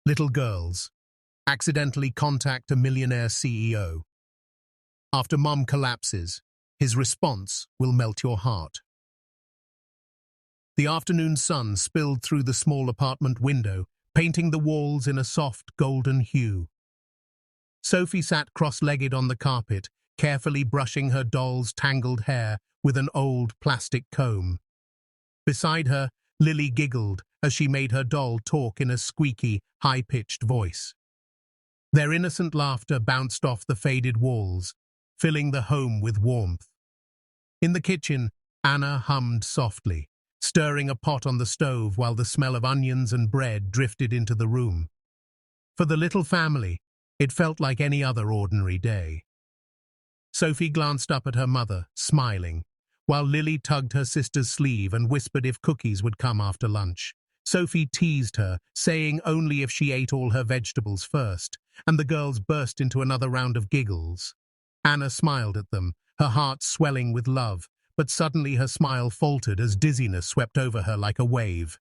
Little girls accidentally contact a millionaire CEO. After mom collapses, his response will melt your heart. The afternoon sun spilled through the small apartment window, painting the walls in a soft golden hue. Sophie sat cross-legged on the carpet, carefully brushing her doll's tangled hair with an old plastic comb. Beside her, Lily giggled as she made her doll talk in a squeaky, high-pitched voice. Their innocent laughter bounced off the faded walls, filling the home with warmth. In the kitchen, Anna hummed softly, stirring a pot on the stove while the smell of onions and bread drifted into the room. For the little family, it felt like any other ordinary day. Sophie glanced up at her mother, smiling, while Lily tugged her sister's sleeve and whispered if cookies would come after lunch. Sophie teased her, saying only if she ate all her vegetables first, and the girls burst into another round of giggles. Anna smiled at them, her heart swelling with love, but suddenly her smile faltered as dizziness swept over her like a wave.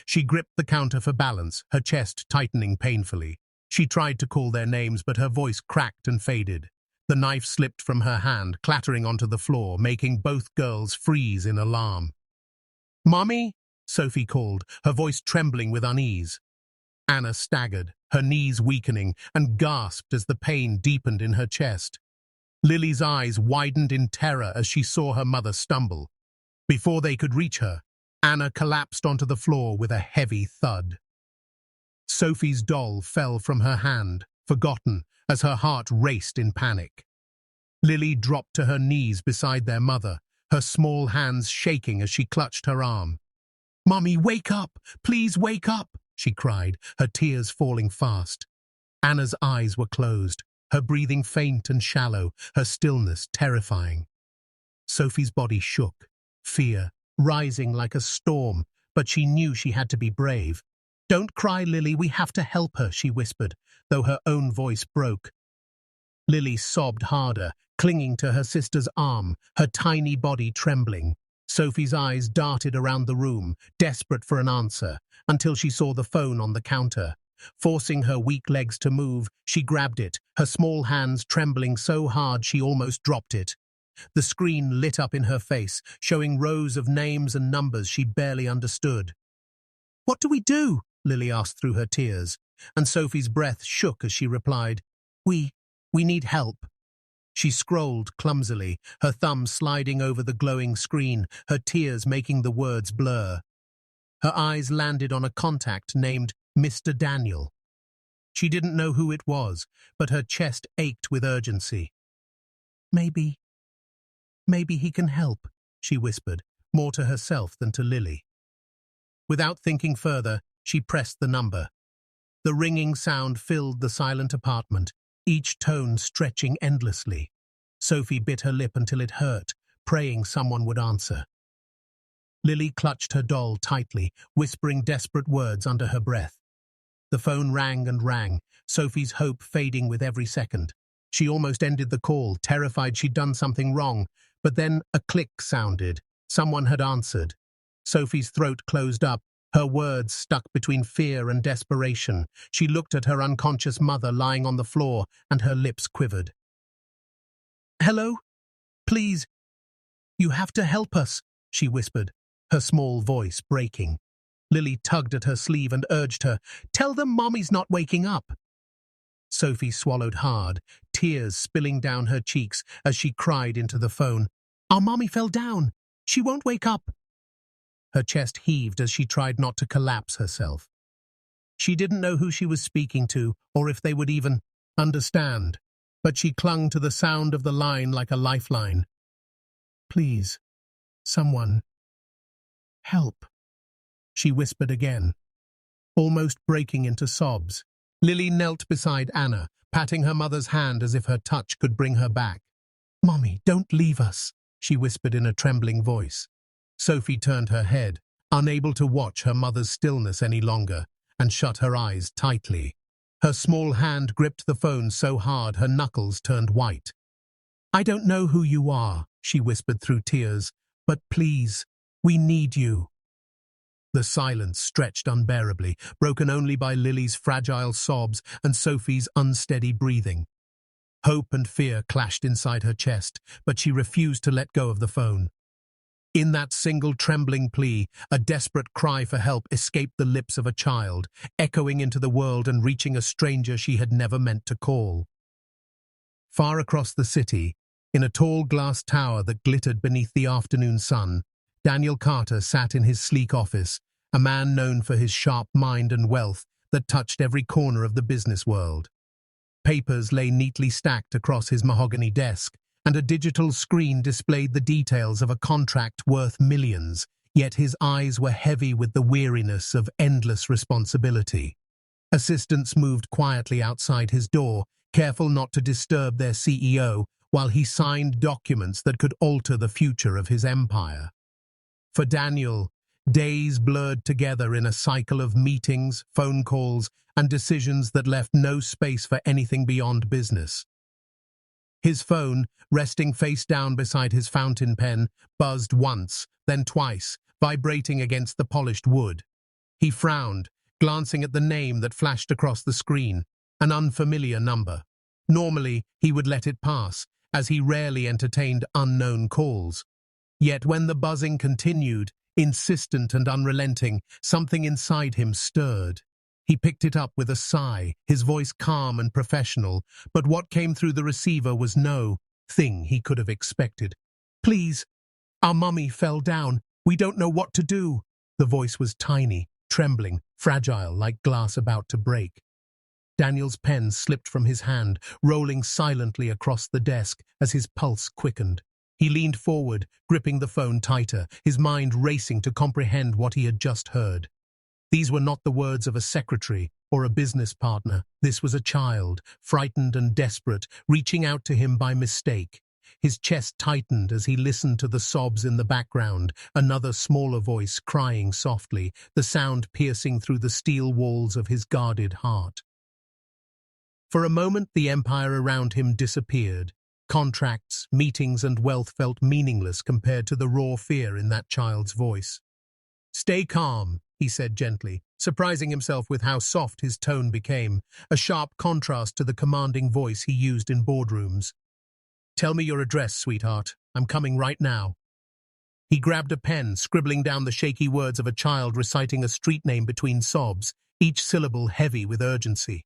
She gripped the counter for balance, her chest tightening painfully. She tried to call their names, but her voice cracked and faded. The knife slipped from her hand, clattering onto the floor, making both girls freeze in alarm. "Mommy?" Sophie called, her voice trembling with unease. Anna staggered, her knees weakening, and gasped as the pain deepened in her chest. Lily's eyes widened in terror as she saw her mother stumble. Before they could reach her, Anna collapsed onto the floor with a heavy thud. Sophie's doll fell from her hand, forgotten, as her heart raced in panic. Lily dropped to her knees beside their mother, her small hands shaking as she clutched her arm. "Mommy, wake up! Please wake up!" she cried, her tears falling fast. Anna's eyes were closed, her breathing faint and shallow, her stillness terrifying. Sophie's body shook, fear rising like a storm, but she knew she had to be brave. "Don't cry, Lily, we have to help her," she whispered, though her own voice broke. Lily sobbed harder, clinging to her sister's arm, her tiny body trembling. Sophie's eyes darted around the room, desperate for an answer, until she saw the phone on the counter. Forcing her weak legs to move, she grabbed it, her small hands trembling so hard she almost dropped it. The screen lit up in her face, showing rows of names and numbers she barely understood. "What do we do?" Lily asked through her tears, and Sophie's breath shook as she replied, We need help." She scrolled clumsily, her thumb sliding over the glowing screen, her tears making the words blur. Her eyes landed on a contact named Mr. Daniel. She didn't know who it was, but her chest ached with urgency. Maybe he can help," she whispered, more to herself than to Lily. Without thinking further, she pressed the number. The ringing sound filled the silent apartment, each tone stretching endlessly. Sophie bit her lip until it hurt, praying someone would answer. Lily clutched her doll tightly, whispering desperate words under her breath. The phone rang and rang, Sophie's hope fading with every second. She almost ended the call, terrified she'd done something wrong, but then a click sounded. Someone had answered. Sophie's throat closed up, her words stuck between fear and desperation. She looked at her unconscious mother lying on the floor, and her lips quivered. "Hello? Please, you have to help us," she whispered, her small voice breaking. Lily tugged at her sleeve and urged her, "Tell them Mommy's not waking up." Sophie swallowed hard, tears spilling down her cheeks as she cried into the phone, "Our Mommy fell down. She won't wake up." Her chest heaved as she tried not to collapse herself. She didn't know who she was speaking to, or if they would even understand, but she clung to the sound of the line like a lifeline. "Please, someone, help," she whispered again, almost breaking into sobs. Lily knelt beside Anna, patting her mother's hand as if her touch could bring her back. "Mommy, don't leave us," she whispered in a trembling voice. Sophie turned her head, unable to watch her mother's stillness any longer, and shut her eyes tightly. Her small hand gripped the phone so hard her knuckles turned white. "I don't know who you are," she whispered through tears, "but please, we need you." The silence stretched unbearably, broken only by Lily's fragile sobs and Sophie's unsteady breathing. Hope and fear clashed inside her chest, but she refused to let go of the phone. In that single trembling plea, a desperate cry for help escaped the lips of a child, echoing into the world and reaching a stranger she had never meant to call. Far across the city, in a tall glass tower that glittered beneath the afternoon sun, Daniel Carter sat in his sleek office, a man known for his sharp mind and wealth that touched every corner of the business world. Papers lay neatly stacked across his mahogany desk, and a digital screen displayed the details of a contract worth millions, yet his eyes were heavy with the weariness of endless responsibility. Assistants moved quietly outside his door, careful not to disturb their CEO, while he signed documents that could alter the future of his empire. For Daniel, days blurred together in a cycle of meetings, phone calls, and decisions that left no space for anything beyond business. His phone, resting face down beside his fountain pen, buzzed once, then twice, vibrating against the polished wood. He frowned, glancing at the name that flashed across the screen, an unfamiliar number. Normally, he would let it pass, as he rarely entertained unknown calls. Yet when the buzzing continued, insistent and unrelenting, something inside him stirred. He picked it up with a sigh, his voice calm and professional, but what came through the receiver was no thing he could have expected. "Please, our mummy fell down. We don't know what to do." The voice was tiny, trembling, fragile, like glass about to break. Daniel's pen slipped from his hand, rolling silently across the desk as his pulse quickened. He leaned forward, gripping the phone tighter, his mind racing to comprehend what he had just heard. These were not the words of a secretary or a business partner. This was a child, frightened and desperate, reaching out to him by mistake. His chest tightened as he listened to the sobs in the background, another smaller voice crying softly, the sound piercing through the steel walls of his guarded heart. For a moment, the empire around him disappeared. Contracts, meetings, and wealth felt meaningless compared to the raw fear in that child's voice. "Stay calm," he said gently, surprising himself with how soft his tone became, a sharp contrast to the commanding voice he used in boardrooms. "Tell me your address, sweetheart. I'm coming right now." He grabbed a pen, scribbling down the shaky words of a child reciting a street name between sobs, each syllable heavy with urgency.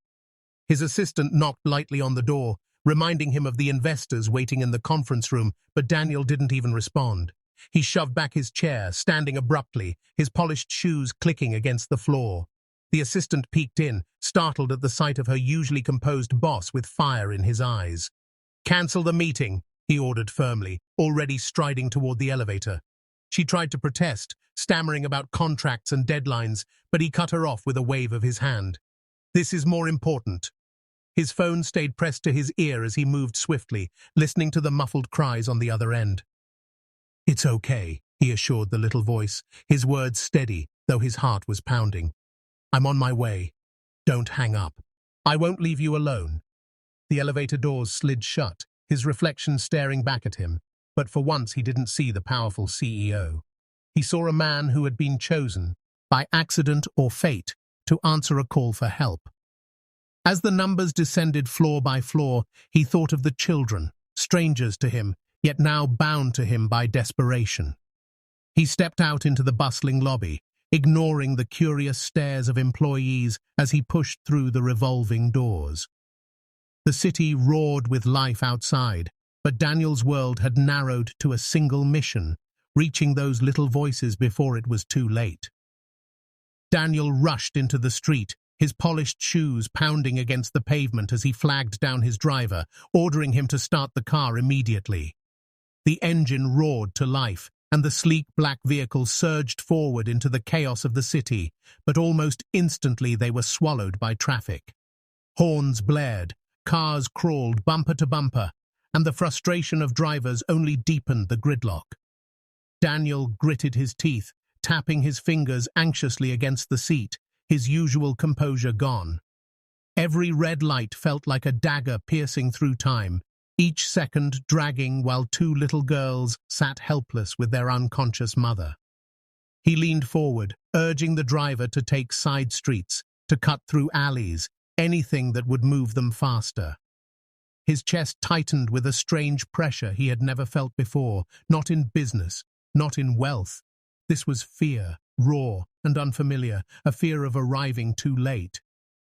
His assistant knocked lightly on the door, reminding him of the investors waiting in the conference room, but Daniel didn't even respond. He shoved back his chair, standing abruptly, his polished shoes clicking against the floor. The assistant peeked in, startled at the sight of her usually composed boss with fire in his eyes. "Cancel the meeting," he ordered firmly, already striding toward the elevator. She tried to protest, stammering about contracts and deadlines, but he cut her off with a wave of his hand. "This is more important." His phone stayed pressed to his ear as he moved swiftly, listening to the muffled cries on the other end. "It's okay," he assured the little voice, his words steady, though his heart was pounding. "I'm on my way. Don't hang up. I won't leave you alone." The elevator doors slid shut, his reflection staring back at him, but for once he didn't see the powerful CEO. He saw a man who had been chosen, by accident or fate, to answer a call for help. As the numbers descended floor by floor, he thought of the children, strangers to him, yet now bound to him by desperation. He stepped out into the bustling lobby, ignoring the curious stares of employees as he pushed through the revolving doors. The city roared with life outside, but Daniel's world had narrowed to a single mission, reaching those little voices before it was too late. Daniel rushed into the street, his polished shoes pounding against the pavement as he flagged down his driver, ordering him to start the car immediately. The engine roared to life, and the sleek black vehicle surged forward into the chaos of the city, but almost instantly they were swallowed by traffic. Horns blared, cars crawled bumper to bumper, and the frustration of drivers only deepened the gridlock. Daniel gritted his teeth, tapping his fingers anxiously against the seat, his usual composure gone. Every red light felt like a dagger piercing through time, each second dragging while two little girls sat helpless with their unconscious mother. He leaned forward, urging the driver to take side streets, to cut through alleys, anything that would move them faster. His chest tightened with a strange pressure he had never felt before, not in business, not in wealth. This was fear, raw and unfamiliar, a fear of arriving too late.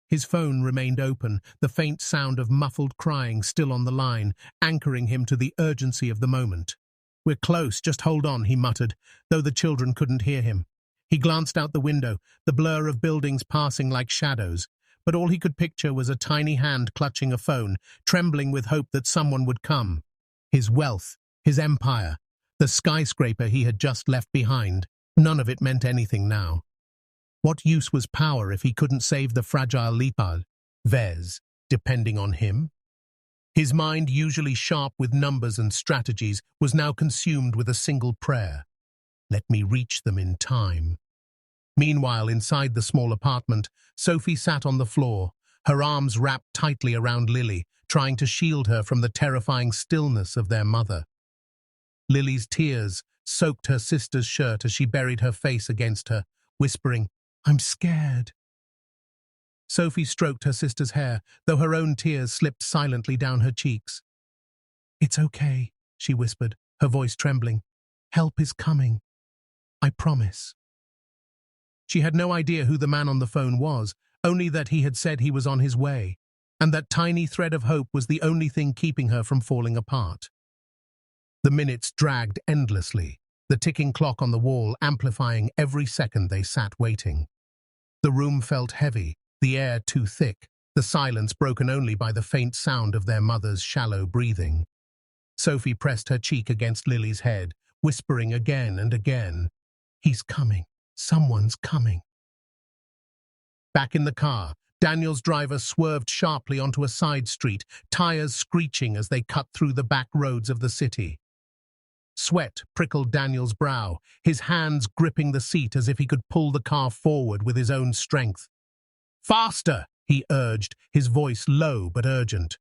His phone remained open, the faint sound of muffled crying still on the line, anchoring him to the urgency of the moment. "We're close, just hold on," he muttered, though the children couldn't hear him. He glanced out the window, the blur of buildings passing like shadows, but all he could picture was a tiny hand clutching a phone, trembling with hope that someone would come. His wealth, his empire, the skyscraper he had just left behind, none of it meant anything now. What use was power if he couldn't save the fragile Lipal, Vez, depending on him? His mind, usually sharp with numbers and strategies, was now consumed with a single prayer. Let me reach them in time. Meanwhile, inside the small apartment, Sophie sat on the floor, her arms wrapped tightly around Lily, trying to shield her from the terrifying stillness of their mother. Lily's tears soaked her sister's shirt as she buried her face against her, whispering, "I'm scared." Sophie stroked her sister's hair, though her own tears slipped silently down her cheeks. "It's okay," she whispered, her voice trembling. "Help is coming. I promise." She had no idea who the man on the phone was, only that he had said he was on his way, and that tiny thread of hope was the only thing keeping her from falling apart. The minutes dragged endlessly, the ticking clock on the wall amplifying every second they sat waiting. The room felt heavy, the air too thick, the silence broken only by the faint sound of their mother's shallow breathing. Sophie pressed her cheek against Lily's head, whispering again and again, "He's coming. Someone's coming." Back in the car, Daniel's driver swerved sharply onto a side street, tires screeching as they cut through the back roads of the city. Sweat prickled Daniel's brow, his hands gripping the seat as if he could pull the car forward with his own strength. "Faster!" he urged, his voice low but urgent.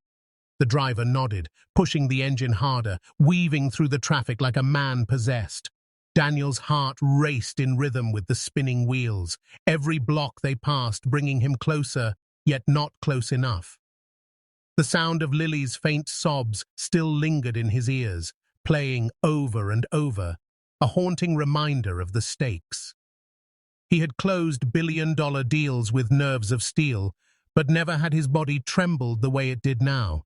The driver nodded, pushing the engine harder, weaving through the traffic like a man possessed. Daniel's heart raced in rhythm with the spinning wheels, every block they passed bringing him closer, yet not close enough. The sound of Lily's faint sobs still lingered in his ears, playing over and over, a haunting reminder of the stakes. He had closed billion-dollar deals with nerves of steel, but never had his body trembled the way it did now.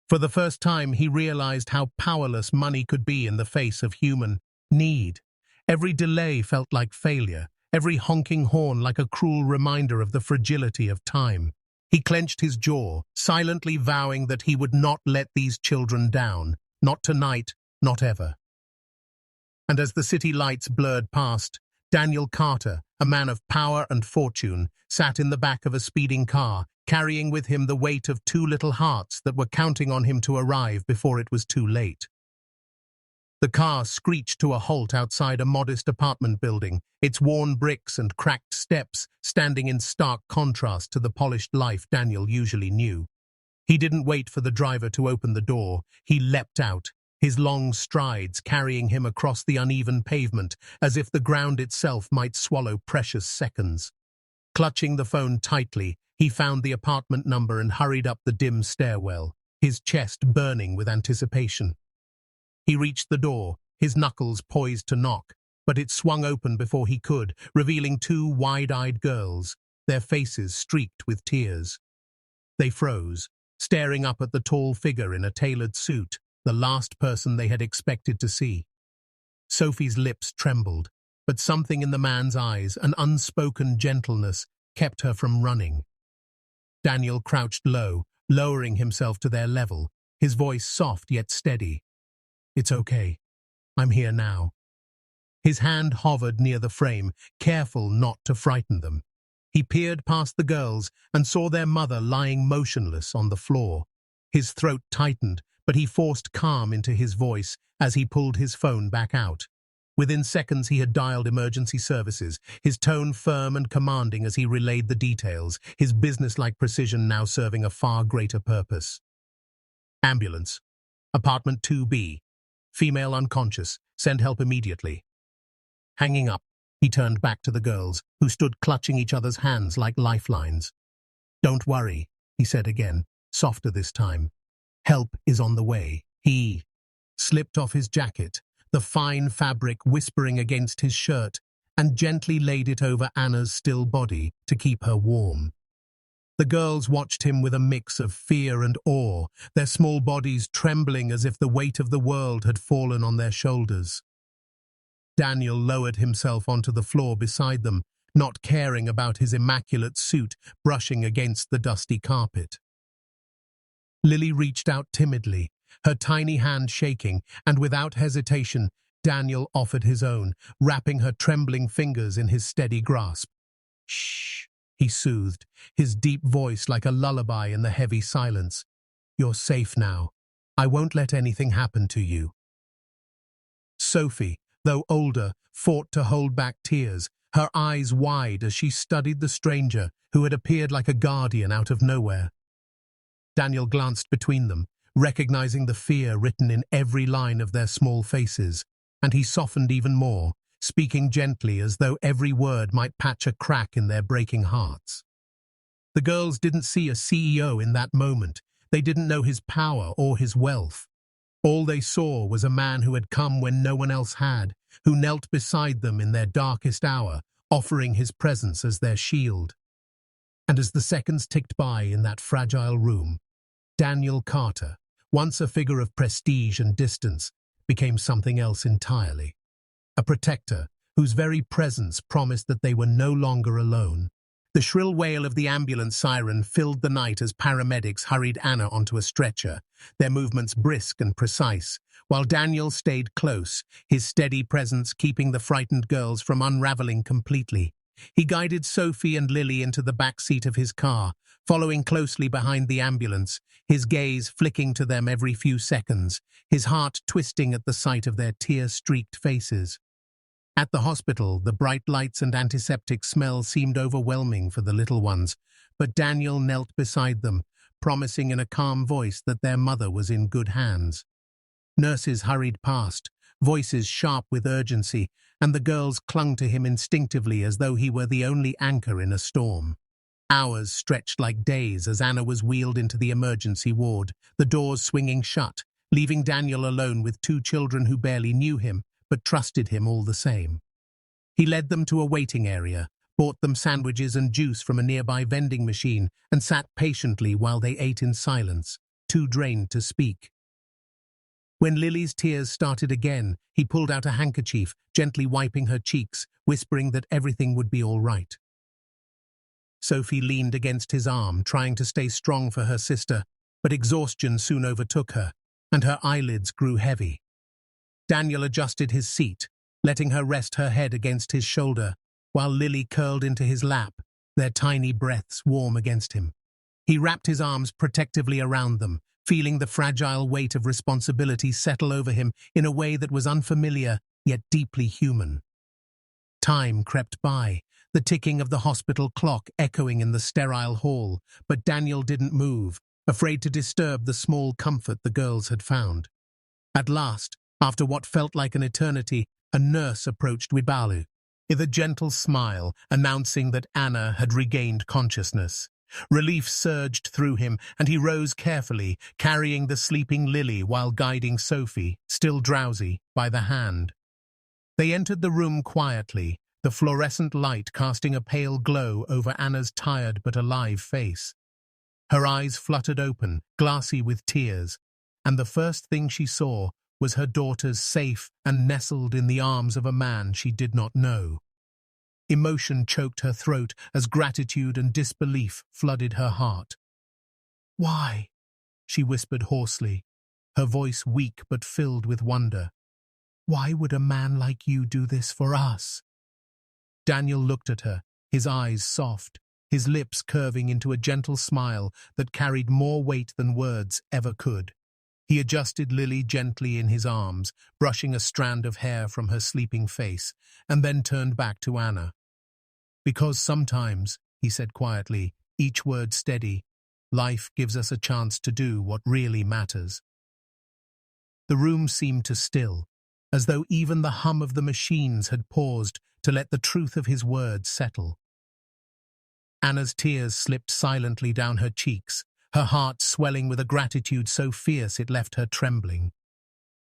For the first time, he realized how powerless money could be in the face of human need. Every delay felt like failure, every honking horn like a cruel reminder of the fragility of time. He clenched his jaw, silently vowing that he would not let these children down, not tonight, not ever. And as the city lights blurred past, Daniel Carter, a man of power and fortune, sat in the back of a speeding car, carrying with him the weight of two little hearts that were counting on him to arrive before it was too late. The car screeched to a halt outside a modest apartment building, its worn bricks and cracked steps standing in stark contrast to the polished life Daniel usually knew. He didn't wait for the driver to open the door. He leapt out, his long strides carrying him across the uneven pavement, as if the ground itself might swallow precious seconds. Clutching the phone tightly, he found the apartment number and hurried up the dim stairwell, his chest burning with anticipation. He reached the door, his knuckles poised to knock, but it swung open before he could, revealing two wide-eyed girls, their faces streaked with tears. They froze, staring up at the tall figure in a tailored suit, the last person they had expected to see. Sophie's lips trembled, but something in the man's eyes, an unspoken gentleness, kept her from running. Daniel crouched low, lowering himself to their level, his voice soft yet steady. "It's okay. I'm here now." His hand hovered near the frame, careful not to frighten them. He peered past the girls and saw their mother lying motionless on the floor. His throat tightened, but he forced calm into his voice as he pulled his phone back out. Within seconds he had dialed emergency services, his tone firm and commanding as he relayed the details, his businesslike precision now serving a far greater purpose. "Ambulance. Apartment 2B. Female unconscious. Send help immediately." Hanging up, He turned back to the girls, who stood clutching each other's hands like lifelines. "Don't worry," he said again, softer this time. "Help is on the way." He slipped off his jacket, the fine fabric whispering against his shirt, and gently laid it over Anna's still body to keep her warm. The girls watched him with a mix of fear and awe, their small bodies trembling as if the weight of the world had fallen on their shoulders. Daniel lowered himself onto the floor beside them, not caring about his immaculate suit brushing against the dusty carpet. Lily reached out timidly, her tiny hand shaking, and without hesitation, Daniel offered his own, wrapping her trembling fingers in his steady grasp. "Shh," he soothed, his deep voice like a lullaby in the heavy silence. "You're safe now. I won't let anything happen to you." Sophie, though older, fought to hold back tears, her eyes wide as she studied the stranger who had appeared like a guardian out of nowhere. Daniel glanced between them, recognizing the fear written in every line of their small faces, and he softened even more, speaking gently as though every word might patch a crack in their breaking hearts. The girls didn't see a CEO in that moment. They didn't know his power or his wealth. All they saw was a man who had come when no one else had, who knelt beside them in their darkest hour, offering his presence as their shield. And as the seconds ticked by in that fragile room, Daniel Carter, once a figure of prestige and distance, became something else entirely. A protector whose very presence promised that they were no longer alone. The shrill wail of the ambulance siren filled the night as paramedics hurried Anna onto a stretcher, their movements brisk and precise, while Daniel stayed close, his steady presence keeping the frightened girls from unraveling completely. He guided Sophie and Lily into the back seat of his car, following closely behind the ambulance, his gaze flicking to them every few seconds, his heart twisting at the sight of their tear-streaked faces. At the hospital, the bright lights and antiseptic smell seemed overwhelming for the little ones, but Daniel knelt beside them, promising in a calm voice that their mother was in good hands. Nurses hurried past, voices sharp with urgency, and the girls clung to him instinctively as though he were the only anchor in a storm. Hours stretched like days as Anna was wheeled into the emergency ward, the doors swinging shut, leaving Daniel alone with two children who barely knew him, but trusted him all the same. He led them to a waiting area, bought them sandwiches and juice from a nearby vending machine, and sat patiently while they ate in silence, too drained to speak. When Lily's tears started again, he pulled out a handkerchief, gently wiping her cheeks, whispering that everything would be all right. Sophie leaned against his arm, trying to stay strong for her sister, but exhaustion soon overtook her, and her eyelids grew heavy. Daniel adjusted his seat, letting her rest her head against his shoulder, while Lily curled into his lap, their tiny breaths warm against him. He wrapped his arms protectively around them, feeling the fragile weight of responsibility settle over him in a way that was unfamiliar, yet deeply human. Time crept by, the ticking of the hospital clock echoing in the sterile hall, but Daniel didn't move, afraid to disturb the small comfort the girls had found. At last, after what felt like an eternity, a nurse approached Wibalu, with a gentle smile announcing that Anna had regained consciousness. Relief surged through him, and he rose carefully, carrying the sleeping Lily while guiding Sophie, still drowsy, by the hand. They entered the room quietly, the fluorescent light casting a pale glow over Anna's tired but alive face. Her eyes fluttered open, glassy with tears, and the first thing she saw was her daughters safe and nestled in the arms of a man she did not know. Emotion choked her throat as gratitude and disbelief flooded her heart. "Why?" she whispered hoarsely, her voice weak but filled with wonder. "Why would a man like you do this for us?" Daniel looked at her, his eyes soft, his lips curving into a gentle smile that carried more weight than words ever could. He adjusted Lily gently in his arms, brushing a strand of hair from her sleeping face, and then turned back to Anna. "Because sometimes," he said quietly, each word steady, "life gives us a chance to do what really matters." The room seemed to still, as though even the hum of the machines had paused to let the truth of his words settle. Anna's tears slipped silently down her cheeks, her heart swelling with a gratitude so fierce it left her trembling.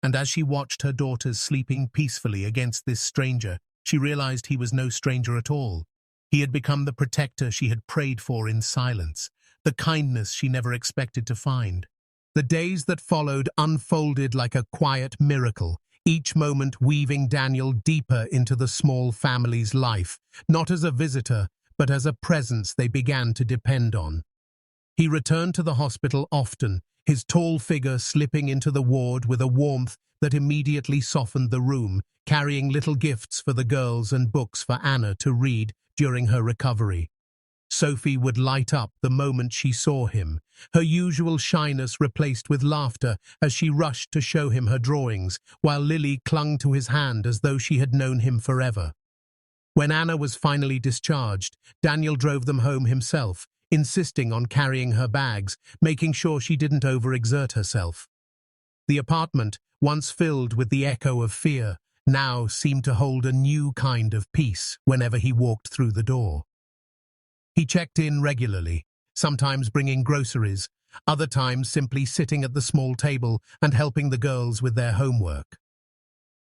And as she watched her daughters sleeping peacefully against this stranger, she realized he was no stranger at all. He had become the protector she had prayed for in silence, the kindness she never expected to find. The days that followed unfolded like a quiet miracle, each moment weaving Daniel deeper into the small family's life, not as a visitor, but as a presence they began to depend on. He returned to the hospital often, his tall figure slipping into the ward with a warmth that immediately softened the room, carrying little gifts for the girls and books for Anna to read during her recovery. Sophie would light up the moment she saw him, her usual shyness replaced with laughter as she rushed to show him her drawings, while Lily clung to his hand as though she had known him forever. When Anna was finally discharged, Daniel drove them home himself, insisting on carrying her bags, making sure she didn't overexert herself. The apartment, once filled with the echo of fear, now seemed to hold a new kind of peace whenever he walked through the door. He checked in regularly, sometimes bringing groceries, other times simply sitting at the small table and helping the girls with their homework.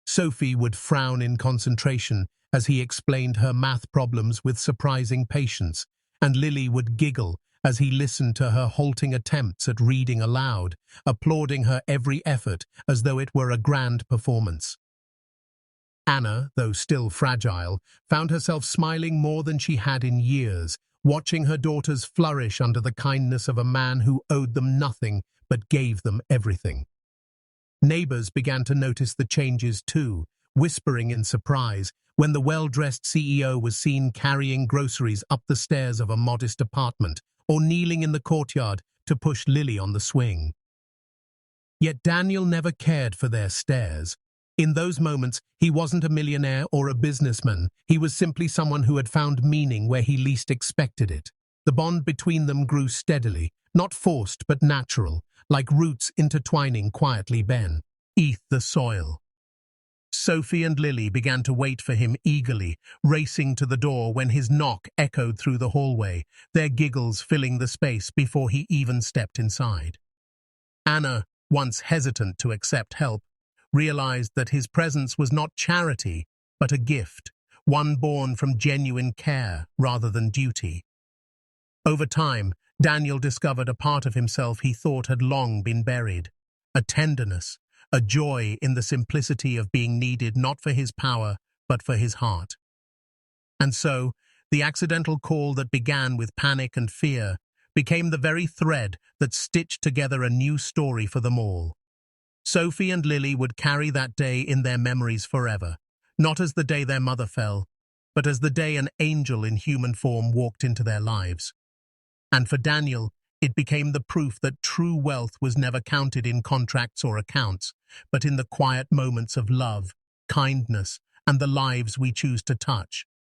Sophie would frown in concentration as he explained her math problems with surprising patience, and Lily would giggle as he listened to her halting attempts at reading aloud, applauding her every effort as though it were a grand performance. Anna, though still fragile, found herself smiling more than she had in years, watching her daughters flourish under the kindness of a man who owed them nothing but gave them everything. Neighbors began to notice the changes too, whispering in surprise when the well-dressed CEO was seen carrying groceries up the stairs of a modest apartment or kneeling in the courtyard to push Lily on the swing. Yet Daniel never cared for their stares. In those moments, he wasn't a millionaire or a businessman. He was simply someone who had found meaning where he least expected it. The bond between them grew steadily, not forced but natural, like roots intertwining quietly beneath the soil. Sophie and Lily began to wait for him eagerly, racing to the door when his knock echoed through the hallway, their giggles filling the space before he even stepped inside. Anna, once hesitant to accept help, realized that his presence was not charity, but a gift, one born from genuine care rather than duty. Over time, Daniel discovered a part of himself he thought had long been buried, a tenderness, a joy in the simplicity of being needed not for his power, but for his heart. And so, the accidental call that began with panic and fear became the very thread that stitched together a new story for them all. Sophie and Lily would carry that day in their memories forever, not as the day their mother fell, but as the day an angel in human form walked into their lives. And for Daniel, it became the proof that true wealth was never counted in contracts or accounts, but in the quiet moments of love, kindness, and the lives we choose to touch.